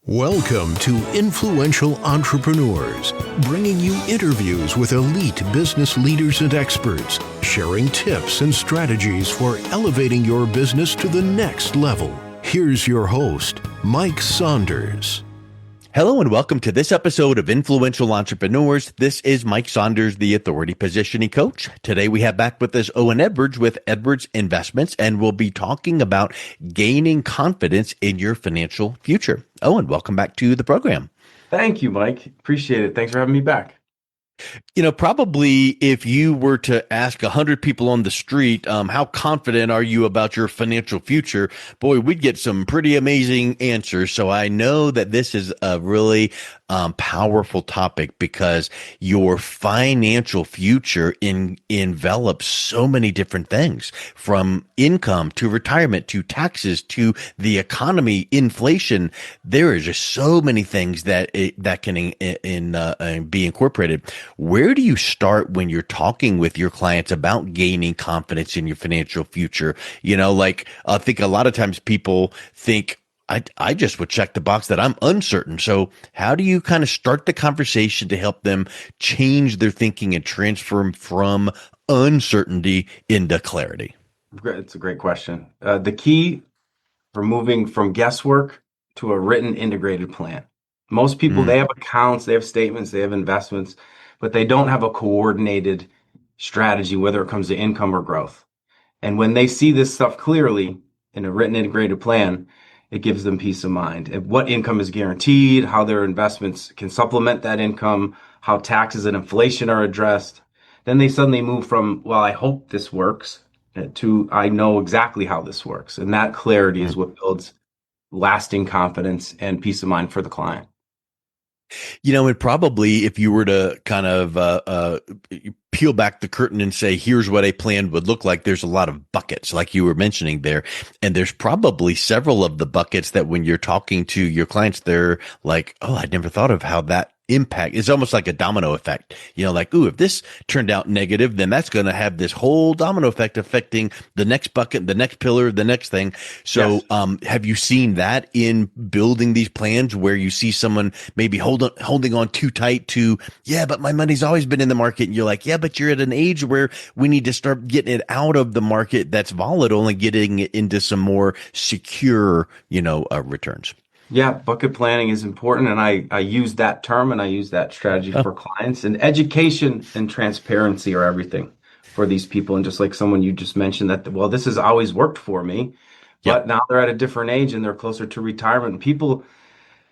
Welcome to Influential Entrepreneurs, bringing you interviews with elite business leaders and experts, sharing tips and strategies for elevating your business to the next level. Here's your host, Mike Saunders. Hello and welcome to this episode of Influential Entrepreneurs. This is Mike Saunders, the Authority Positioning Coach. Today we have back with us Owen Edwards with Edwards Investments, and we'll be talking about gaining confidence in your financial future. Owen, welcome back to the program. Thank you, Mike. Appreciate it. Thanks for having me back. Probably if you were to ask 100 people on the street, how confident are you about your financial future? Boy, we'd get some pretty amazing answers. So I know that this is a really powerful topic because your financial future envelops so many different things, from income to retirement to taxes to the economy, inflation. There is just so many things that can be incorporated. Where do you start when you're talking with your clients about gaining confidence in your financial future? I think a lot of times people think, I just would check the box that I'm uncertain. So how do you kind of start the conversation to help them change their thinking and transform from uncertainty into clarity? It's a great question. The key for moving from guesswork to a written integrated plan. Most people, they have accounts, they have statements, they have investments, but they don't have a coordinated strategy, whether it comes to income or growth. And when they see this stuff clearly in a written integrated plan, it gives them peace of mind. And what income is guaranteed, how their investments can supplement that income, how taxes and inflation are addressed. Then they suddenly move from, well, I hope this works, to I know exactly how this works. And that clarity is what builds lasting confidence and peace of mind for the client. And probably if you were to kind of peel back the curtain and say, here's what a plan would look like, there's a lot of buckets like you were mentioning there. And there's probably several of the buckets that when you're talking to your clients, they're like, oh, I never thought of how that impact. It's almost like a domino effect, if this turned out negative, then that's going to have this whole domino effect affecting the next bucket, the next pillar, the next thing. So, yes. Have you seen that in building these plans where you see someone maybe holding on too tight to, but my money's always been in the market. And you're like, but you're at an age where we need to start getting it out of the market that's volatile and getting it into some more secure, returns. Yeah, bucket planning is important. And I use that term and I use that strategy for clients. And education and transparency are everything for these people. And just like someone you just mentioned that, well, this has always worked for me, but now they're at a different age and they're closer to retirement. People,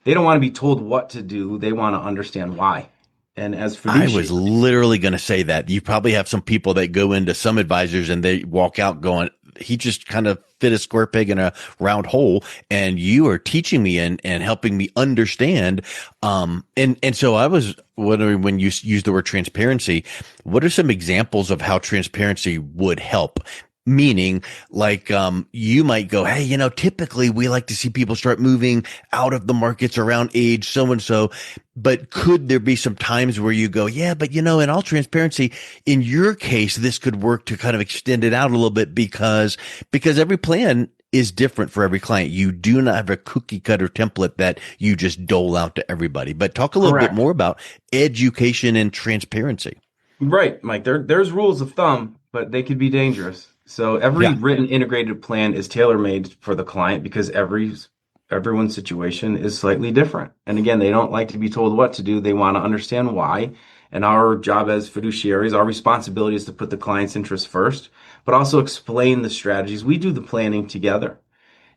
they don't want to be told what to do. They want to understand why. And as fiduciaries, I was literally going to say that you probably have some people that go into some advisors and they walk out going, he just kind of fit a square peg in a round hole, and you are teaching me and helping me understand. And so I was wondering, when you use the word transparency, what are some examples of how transparency would help? Meaning, like, you might go, hey, typically we like to see people start moving out of the markets around age so-and-so, but could there be some times where you go, but in all transparency, in your case, this could work to kind of extend it out a little bit because every plan is different for every client. You do not have a cookie cutter template that you just dole out to everybody. But talk a little bit more about education and transparency. Right, Mike. There's rules of thumb, but they could be dangerous. So every written integrated plan is tailor-made for the client because everyone's situation is slightly different. And again, they don't like to be told what to do. They want to understand why. And our job as fiduciaries, our responsibility is to put the client's interests first, but also explain the strategies. We do the planning together.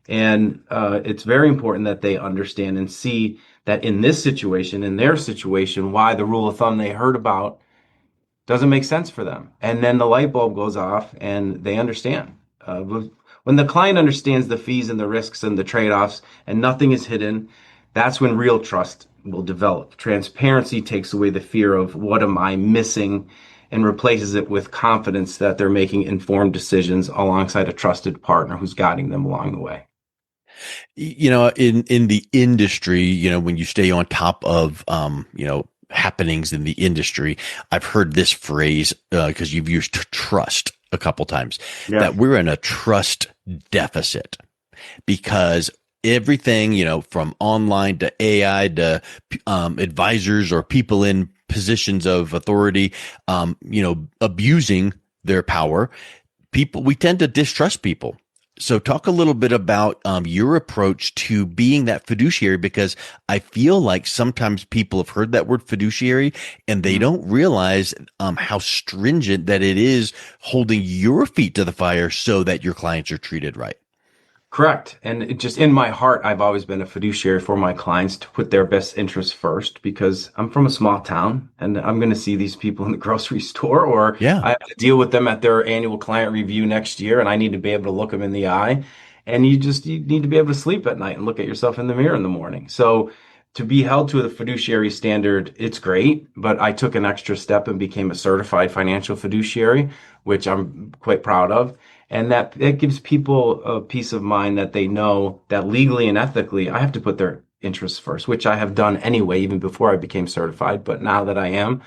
And it's very important that they understand and see that in this situation, in their situation, why the rule of thumb they heard about doesn't make sense for them. And then the light bulb goes off and they understand. When the client understands the fees and the risks and the trade-offs and nothing is hidden, that's when real trust will develop. Transparency takes away the fear of what am I missing and replaces it with confidence that they're making informed decisions alongside a trusted partner who's guiding them along the way. In the industry, when you stay on top of, happenings in the industry, I've heard this phrase because you've used trust a couple times, that we're in a trust deficit because everything, from online to AI to advisors or people in positions of authority, abusing their power, we tend to distrust people. So talk a little bit about your approach to being that fiduciary, because I feel like sometimes people have heard that word fiduciary and they don't realize how stringent that it is, holding your feet to the fire so that your clients are treated right. Correct. And just in my heart, I've always been a fiduciary for my clients to put their best interests first, because I'm from a small town and I'm going to see these people in the grocery store, or Yeah. I have to deal with them at their annual client review next year, and I need to be able to look them in the eye. And you need to be able to sleep at night and look at yourself in the mirror in the morning. So to be held to the fiduciary standard, it's great, but I took an extra step and became a certified financial fiduciary, which I'm quite proud of. And that it gives people a peace of mind that they know that legally and ethically, I have to put their interests first, which I have done anyway, even before I became certified. But now that I am,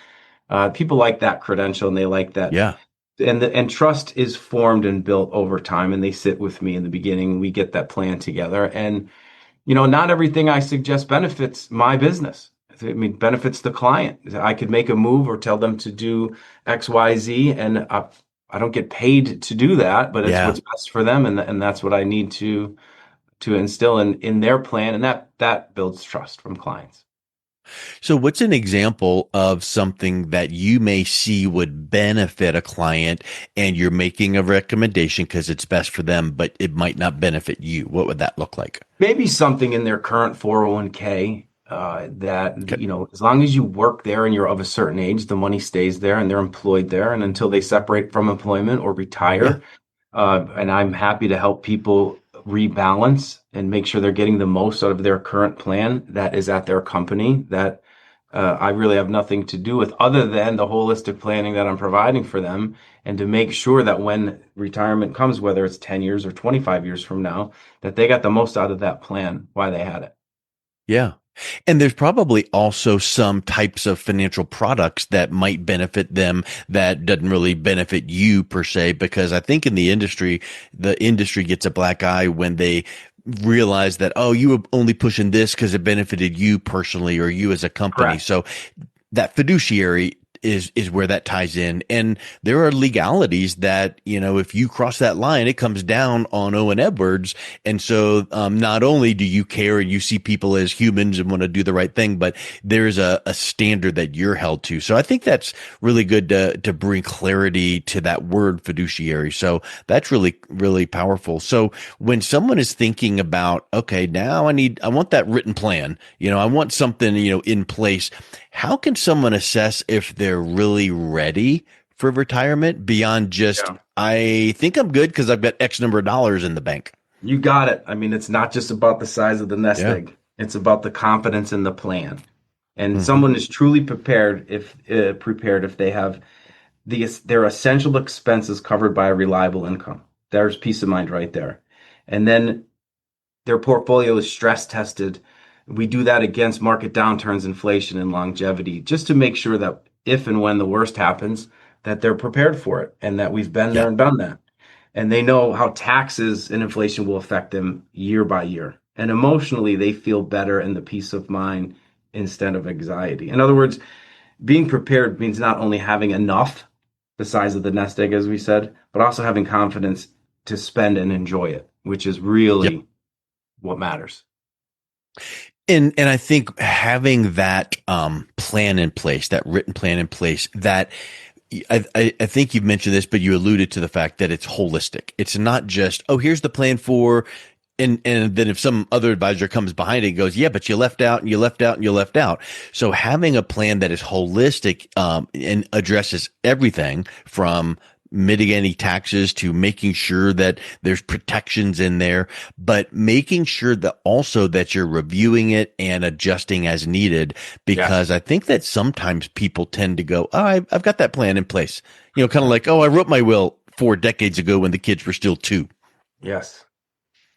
people like that credential, and they like that. Yeah. And trust is formed and built over time. And they sit with me in the beginning. We get that plan together. And, not everything I suggest benefits my business. I mean, benefits the client. I could make a move or tell them to do X, Y, Z, and I don't get paid to do that, but it's Yeah. what's best for them, and that's what I need to instill in their plan, and that builds trust from clients. So what's an example of something that you may see would benefit a client and you're making a recommendation because it's best for them, but it might not benefit you? What would that look like? Maybe something in their current 401k, that, Okay. as long as you work there and you're of a certain age, the money stays there and they're employed there, and until they separate from employment or Yeah. retire. And I'm happy to help people rebalance and make sure they're getting the most out of their current plan that is at their company, that I really have nothing to do with, other than the holistic planning that I'm providing for them, and to make sure that when retirement comes, whether it's 10 years or 25 years from now, that they got the most out of that plan while they had it. Yeah. And there's probably also some types of financial products that might benefit them that doesn't really benefit you per se, because I think in the industry gets a black eye when they realize that, oh, you were only pushing this because it benefited you personally or you as a company. Correct. So that fiduciary is where that ties in. And there are legalities that, if you cross that line, it comes down on Owen Edwards. And so not only do you care and you see people as humans and want to do the right thing, but there's a standard that you're held to. So I think that's really good to bring clarity to that word fiduciary. So that's really, really powerful. So when someone is thinking about, okay, now I want that written plan, I want something, in place. How can someone assess if they're really ready for retirement beyond just, Yeah. I think I'm good because I've got X number of dollars in the bank? You got it. I mean, it's not just about the size of the nest Yeah. egg. It's about the confidence in the plan. And Hmm. someone is truly prepared if they have their essential expenses covered by a reliable income. There's peace of mind right there. And then their portfolio is stress tested. We do that against market downturns, inflation, and longevity, just to make sure that if and when the worst happens, that they're prepared for it, and that we've been Yeah. there and done that. And they know how taxes and inflation will affect them year by year. And emotionally, they feel better and the peace of mind instead of anxiety. In other words, being prepared means not only having enough, the size of the nest egg, as we said, but also having confidence to spend and enjoy it, which is Yep. really what matters. And I think having that plan in place, that written plan in place, that I think you've mentioned this, but you alluded to the fact that it's holistic. It's not just, oh, here's the plan for, and then if some other advisor comes behind it and goes, yeah, but you left out and you left out and you left out. So having a plan that is holistic and addresses everything from mitigating taxes to making sure that there's protections in there, but making sure that also that you're reviewing it and adjusting as needed, because Yes. I think that sometimes people tend to go, oh, I've got that plan in place, kind of like, oh, I wrote my will 4 decades ago when the kids were still 2. Yes.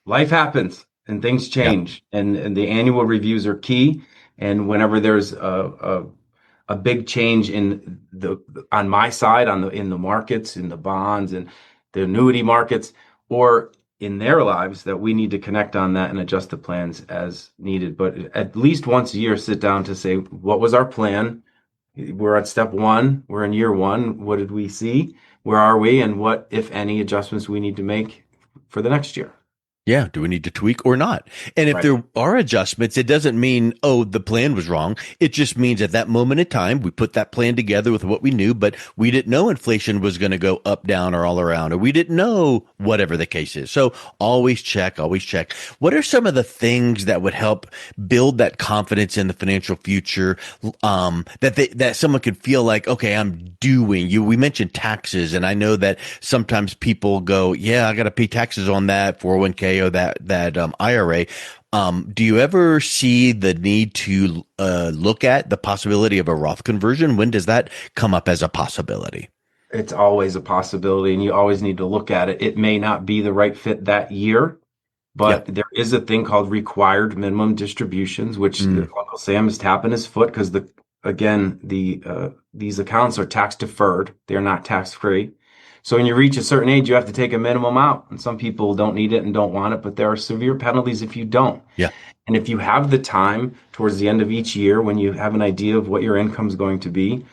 Life happens and things Yeah. change, and the annual reviews are key. And whenever there's a big change in the on my side, in the markets, in the bonds and the annuity markets, or in their lives that we need to connect on that and adjust the plans as needed. But at least once a year, sit down to say, what was our plan? We're at step one. We're in year one. What did we see? Where are we? And what, if any, adjustments we need to make for the next year? Yeah. Do we need to tweak or not? And if Right. there are adjustments, it doesn't mean, oh, the plan was wrong. It just means at that moment in time, we put that plan together with what we knew, but we didn't know inflation was going to go up, down, or all around, or we didn't know whatever the case is. So always check, always check. What are some of the things that would help build that confidence in the financial future? That someone could feel like, okay, I'm doing you. We mentioned taxes, and I know that sometimes people go, yeah, I got to pay taxes on that 401k or that IRA. Do you ever see the need to look at the possibility of a Roth conversion? When does that come up as a possibility? It's always a possibility, and you always need to look at it. It may not be the right fit that year, Yeah. but there is a thing called required minimum distributions, which Mm. Uncle Sam is tapping his foot because these accounts are tax deferred. They're not tax free. So when you reach a certain age, you have to take a minimum out. And some people don't need it and don't want it, but there are severe penalties if you don't. Yeah. And if you have the time towards the end of each year, when you have an idea of what your income is going to be,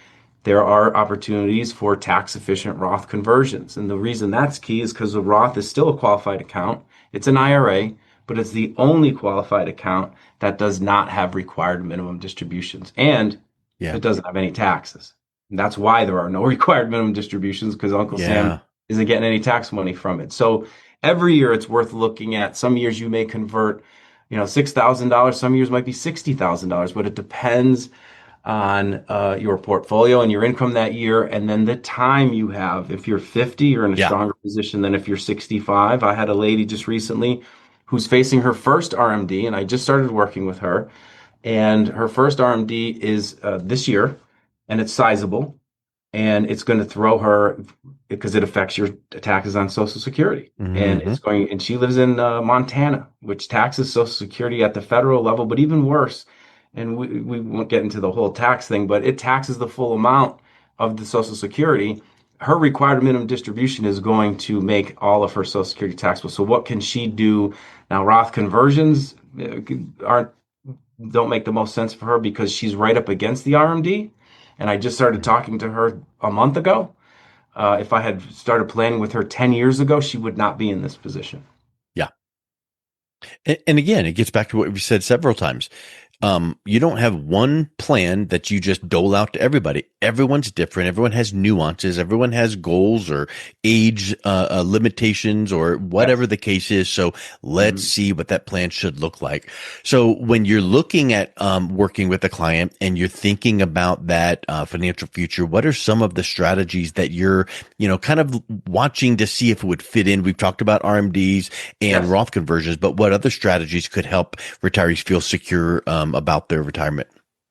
there are opportunities for tax efficient Roth conversions. And the reason that's key is because the Roth is still a qualified account. It's an IRA, but it's the only qualified account that does not have required minimum distributions. And Yeah. it doesn't have any taxes. And that's why there are no required minimum distributions, because Uncle Yeah. Sam isn't getting any tax money from it. So every year it's worth looking at. Some years you may convert, $6,000. Some years might be $60,000, but it depends on your portfolio and your income that year, and then the time you have. If you're 50, you're in a Yeah. stronger position than if you're 65. I had a lady just recently who's facing her first RMD, and I just started working with her. And her first RMD is this year, and it's sizable, and it's going to throw her because it affects your taxes on Social Security. And Mhm. and she lives in Montana, which taxes Social Security at the federal level, but even worse. And we won't get into the whole tax thing, but it taxes the full amount of the Social Security. Her required minimum distribution is going to make all of her Social Security taxable. So what can she do now? Roth conversions aren't don't make the most sense for her because she's right up against the RMD. And I just started talking to her a month ago. If I had started planning with her 10 years ago, she would not be in this position. Yeah. And again, it gets back to what we've said several times. You don't have one plan that you just dole out to everybody. Everyone's different. Everyone has nuances. Everyone has goals or age limitations or whatever Yes. the case is. So let's see what that plan should look like. So when you're looking at working with a client and you're thinking about that financial future, what are some of the strategies that you're, kind of watching to see if it would fit in? We've talked about RMDs and Yes. Roth conversions, but what other strategies could help retirees feel secure about their retirement?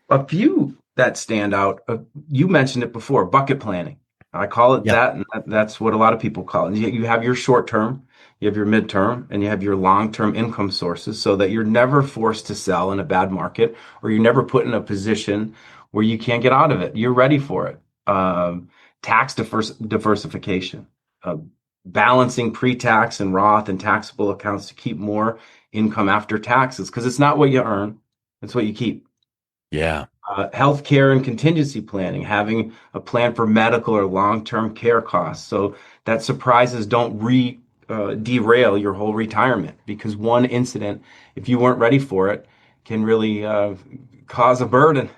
A few that stand out. You mentioned it before, bucket planning. I call it Yeah. that, and that's what a lot of people call it. You have your short term, you have your midterm, and you have your long term income sources so that you're never forced to sell in a bad market, or you're never put in a position where you can't get out of it. You're ready for it. Tax diversification, balancing pre-tax and Roth and taxable accounts to keep more income after taxes, because it's not what you earn, it's what you keep. Yeah. Healthcare and contingency planning, having a plan for medical or long-term care costs so that surprises don't derail your whole retirement, because one incident, if you weren't ready for it, can really cause a burden.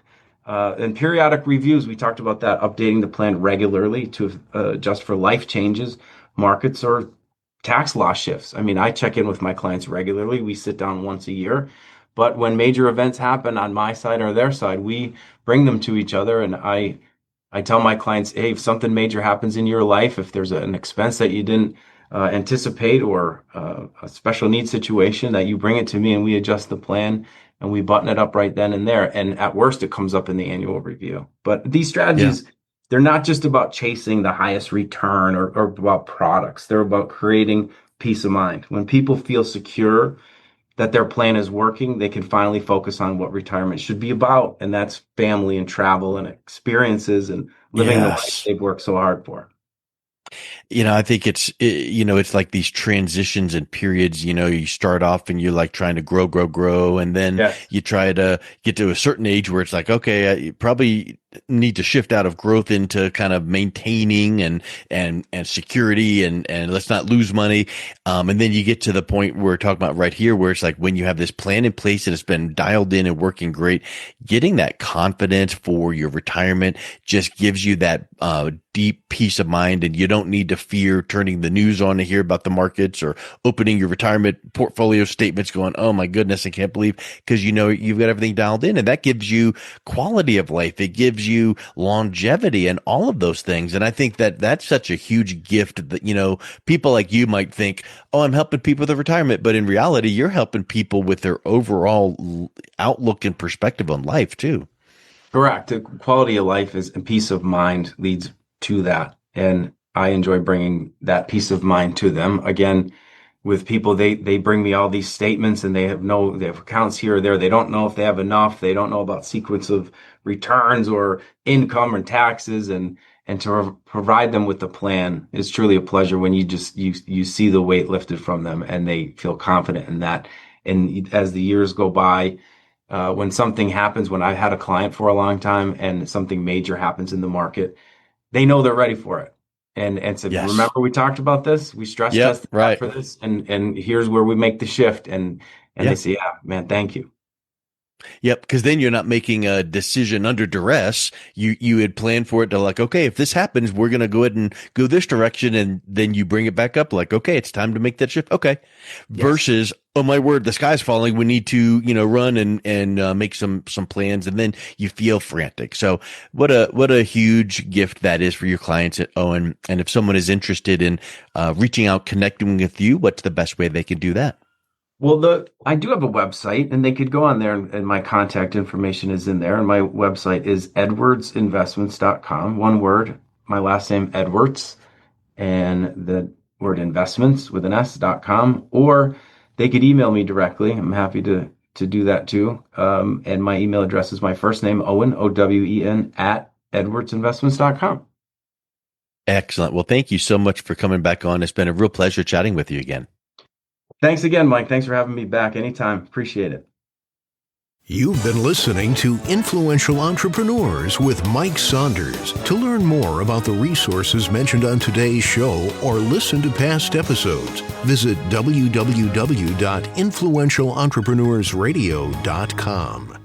And periodic reviews, we talked about that, updating the plan regularly to adjust for life changes, markets, or tax law shifts. I mean, I check in with my clients regularly. We sit down once a year. But when major events happen on my side or their side, we bring them to each other. And I tell my clients, hey, if something major happens in your life, if there's an expense that you didn't anticipate, or a special needs situation, that you bring it to me and we adjust the plan and we button it up right then and there. And at worst, it comes up in the annual review. But these Yeah. strategies, they're not just about chasing the highest return or about products. They're about creating peace of mind. When people feel secure that their plan is working, they can finally focus on what retirement should be about. And that's family and travel and experiences and living the life Yes. they've worked so hard for. I think it's like these transitions and periods. You start off and you're like trying to grow, and then Yes. you try to get to a certain age where it's like, okay, you probably need to shift out of growth into kind of maintaining and security and let's not lose money. And then you get to the point we're talking about right here, where it's like when you have this plan in place and it's been dialed in and working great, getting that confidence for your retirement just gives you that deep peace of mind, and you don't need to fear turning the news on to hear about the markets or opening your retirement portfolio statements going, oh my goodness, I can't believe, because you've got everything dialed in, and that gives you quality of life. It gives you longevity and all of those things. And I think that that's such a huge gift that, people like you might think, oh, I'm helping people with their retirement. But in reality, you're helping people with their overall outlook and perspective on life too. Correct. The quality of life and peace of mind leads to that. And I enjoy bringing that peace of mind to them. Again, with people, they bring me all these statements and they have accounts here or there. They don't know if they have enough. They don't know about sequence of returns or income and taxes, and to provide them with the plan is truly a pleasure when you see the weight lifted from them and they feel confident in that. And as the years go by, when something happens, when I've had a client for a long time and something major happens in the market, they know they're ready for it. And said, Yes. remember we talked about this? We stress tested Right. for this, and here's where we make the shift. And Yep. they say, yeah, man, thank you. Yep, because then you're not making a decision under duress. You had planned for it to, like, okay, if this happens, we're going to go ahead and go this direction, and then you bring it back up like, okay, it's time to make that shift. Okay, Yes. versus, oh my word, the sky's falling. We need to run and make some plans, and then you feel frantic. So what a huge gift that is for your clients at Owen. And if someone is interested in reaching out, connecting with you, what's the best way they can do that? Well, I do have a website, and they could go on there, and my contact information is in there. And my website is edwardsinvestments.com. One word, my last name, Edwards, and the word investments with an S.com. Or they could email me directly. I'm happy to do that too. And my email address is my first name, Owen, Owen, at edwardsinvestments.com. Excellent. Well, thank you so much for coming back on. It's been a real pleasure chatting with you again. Thanks again, Mike. Thanks for having me back anytime. Appreciate it. You've been listening to Influential Entrepreneurs with Mike Saunders. To learn more about the resources mentioned on today's show or listen to past episodes, visit www.influentialentrepreneursradio.com.